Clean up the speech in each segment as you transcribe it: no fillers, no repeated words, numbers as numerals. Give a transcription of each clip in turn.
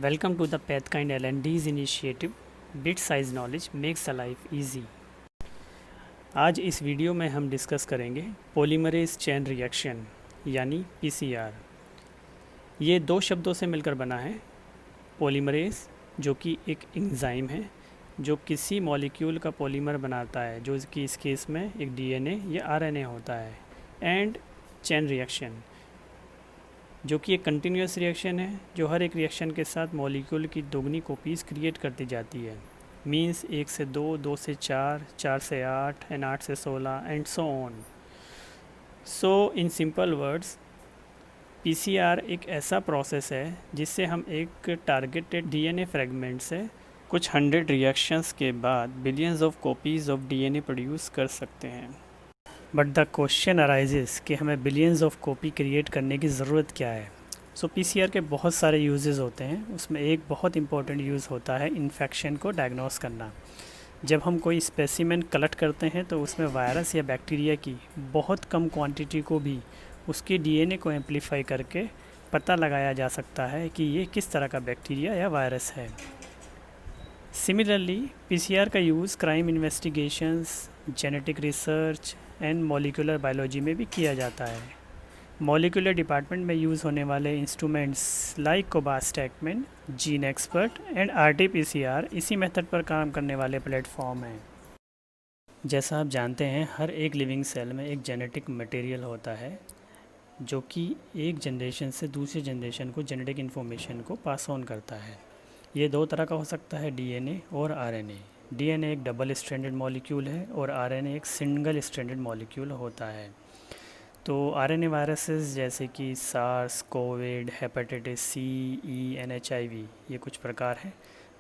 Welcome to the Pathkind L&D's initiative Bit Size Knowledge Makes a Life Easy। आज इस video में हम discuss करेंगे पॉलीमरेज चेन रिएक्शन यानी पीसीआर। ये दो शब्दों से मिलकर बना है। पॉलीमरेज जो कि एक एंजाइम है जो किसी मॉलिक्यूल का पॉलीमर बनाता है, जो कि इस केस में एक डीएनए या आरएनए होता है, एंड चेन रिएक्शन जो कि एक कंटिन्यूस रिएक्शन है, जो हर एक रिएक्शन के साथ मॉलिक्यूल की दोगुनी कॉपीज़ क्रिएट करती जाती है। मीन्स 1 से 2, 2 से 4, 4 से 8 एंड 8 से 16 and so on. So in simple words, PCR एक ऐसा प्रोसेस है जिससे हम एक टारगेटेड डीएनए फ्रेगमेंट से कुछ 100 रिएक्शंस के बाद billions of copies of DNA produce कर सकते हैं। बट द क्वेश्चन अराइजेस कि हमें बिलियंस ऑफ कॉपी क्रिएट करने की ज़रूरत क्या है। सो पीसीआर के बहुत सारे यूजेस होते हैं। उसमें एक बहुत इंपॉर्टेंट यूज़ होता है इन्फेक्शन को डायग्नोस करना। जब हम कोई स्पेसिमेन कलेक्ट करते हैं तो उसमें वायरस या बैक्टीरिया की बहुत कम क्वांटिटी को भी उसके डीएनए को एम्पलीफाई करके पता लगाया जा सकता है कि ये किस तरह का बैक्टीरिया या वायरस है। सिमिलरली पीसीआर का use crime investigations, genetic research and molecular biology में भी किया जाता है। मॉलिक्यूलर डिपार्टमेंट में यूज़ होने वाले instruments like cobas TaqMan, GeneXpert and RT PCR इसी मेथड पर काम करने वाले प्लेटफॉर्म हैं। जैसा आप जानते हैं, हर एक लिविंग सेल में एक जेनेटिक मटेरियल होता है जो कि एक जनरेशन से दूसरी जनरेशन को जेनेटिक इन्फॉर्मेशन को पास ऑन करता है। ये दो तरह का हो सकता है, डीएनए और आरएनए। डीएनए एक डबल स्ट्रैंडेड मॉलिक्यूल है और आरएनए एक सिंगल स्ट्रैंडेड मॉलिक्यूल होता है। तो आरएनए वायरसेस जैसे कि SARS, Covid, hepatitis C, E, and HIV, ये कुछ प्रकार हैं।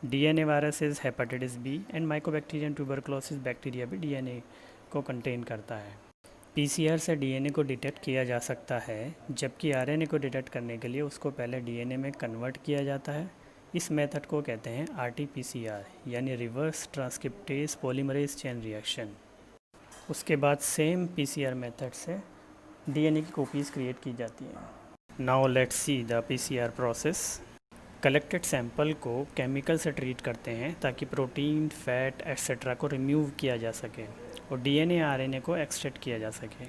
DNA viruses hepatitis B and mycobacterium tuberculosis bacteria भी डीएनए को कंटेन करता है। पीसीआर से डीएनए को डिटेक्ट किया जा सकता है, जबकि आरएनए को डिटेक्ट करने के लिए उसको पहले डीएनए में कन्वर्ट किया जाता है। इस मेथड को कहते हैं आरटी-पीसीआर यानी reverse transcriptase polymerase chain reaction. उसके बाद सेम पीसीआर मेथड से डीएनए की कॉपीज़ क्रिएट की जाती हैं। Now let's see the PCR process. Collected sample को केमिकल से ट्रीट करते हैं ताकि प्रोटीन, फैट एक्सेट्रा को रिमूव किया जा सके और डीएनए आरएनए को एक्सट्रैक्ट किया जा सके।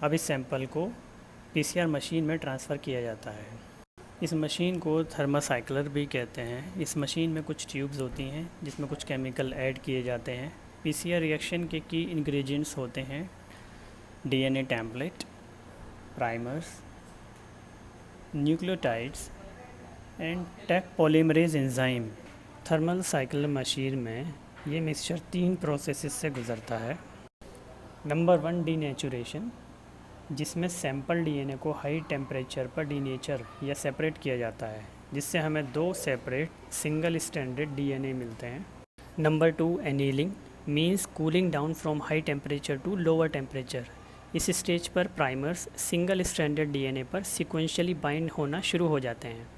अब इस सैंपल को पीसीआर मशीन में ट्रांसफ़र किया जाता है। इस मशीन को थर्मासाइक्लर भी कहते हैं। इस मशीन में कुछ ट्यूब्स होती हैं जिसमें कुछ केमिकल ऐड किए जाते हैं। पीसीआर रिएक्शन के की इंग्रेडिएंट्स होते हैं DNA template, primers, nucleotides and Taq polymerase enzyme. Thermal cycler machine में ये मिक्सचर 3 प्रोसेसेस से गुजरता है। नंबर 1, डीनेचुरेशन, जिसमें सैंपल डीएनए को हाई टेम्परेचर पर डीनेचर या सेपरेट किया जाता है, जिससे हमें 2 सेपरेट सिंगल स्ट्रैंडेड डीएनए मिलते हैं। Number 2, annealing, means cooling down from high temperature to lower temperature. इस स्टेज पर प्राइमर्स सिंगल स्ट्रैंडेड डीएनए पर सिक्वेंशियली बाइंड होना शुरू हो जाते हैं।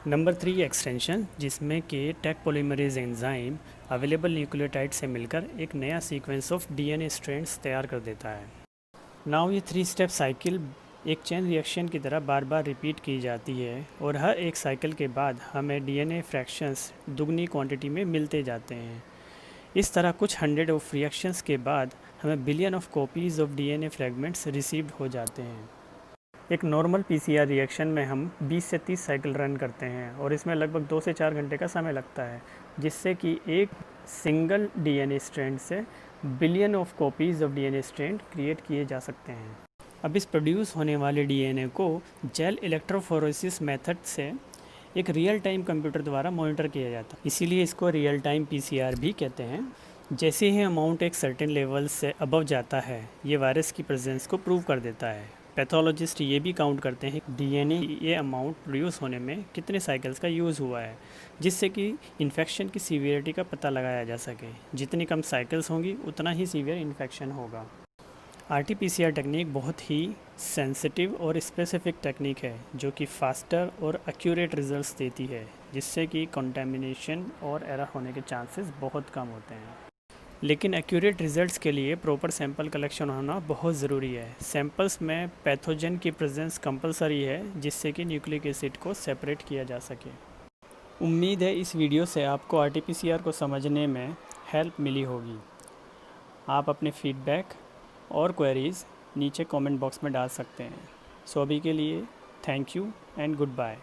नंबर 3, एक्सटेंशन, जिसमें कि Taq polymerase enzyme available nucleotide से मिलकर एक नया सीक्वेंस ऑफ डीएनए स्ट्रैंड्स तैयार कर देता है। नाउ ये 3 स्टेप साइकिल एक चेन रिएक्शन की तरह बार बार रिपीट की जाती है और हर एक साइकिल के बाद हमें डीएनए फ्रैक्शंस दुगनी क्वांटिटी में मिलते जाते हैं। इस तरह कुछ 100 ऑफ रिएक्शंस के बाद हमें billion of copies of DNA fragments received हो जाते हैं। एक नॉर्मल पीसीआर रिएक्शन में हम 20 से 30 साइकिल रन करते हैं और इसमें लगभग 2 से 4 घंटे का समय लगता है, जिससे कि एक सिंगल डीएनए स्ट्रैंड से billion of copies of DNA strand create किए जा सकते हैं। अब इस प्रोड्यूस होने वाले डीएनए को जेल इलेक्ट्रोफोरेसिस मेथड से एक रियल टाइम कंप्यूटर द्वारा मॉनिटर किया जाता है, इसीलिए इसको रियल टाइम पीसीआर भी कहते हैं। जैसे ही अमाउंट एक सर्टेन लेवल से अबव जाता है, ये वायरस की प्रेजेंस को प्रूव कर देता है। पैथोलॉजिस्ट ये भी काउंट करते हैं डीएनए ये अमाउंट प्रोड्यूस होने में कितने साइकिल्स का यूज़ हुआ है, जिससे कि इन्फेक्शन की सीवियरिटी का पता लगाया जा सके। जितनी कम साइकिल्स होंगी उतना ही सीवियर इन्फेक्शन होगा। आरटी-पीसीआर टेक्निक बहुत ही सेंसिटिव और स्पेसिफिक टेक्निक है जो कि फास्टर और एक्यूरेट रिजल्ट्स देती है, जिससे कि कंटेमिनेशन और एरर होने के चांसेस बहुत कम होते हैं। लेकिन एक्यूरेट रिजल्ट्स के लिए प्रॉपर सैंपल कलेक्शन होना बहुत ज़रूरी है। सैंपल्स में पैथोजन की प्रेजेंस कंपलसरी है, जिससे कि न्यूक्लिक एसिड को सेपरेट किया जा सके। उम्मीद है इस वीडियो से आपको RT-PCR को समझने में हेल्प मिली होगी। आप अपने फीडबैक और क्वेरीज़ नीचे कमेंट बॉक्स में डाल सकते हैं। सो अभी के लिए thank you and good bye.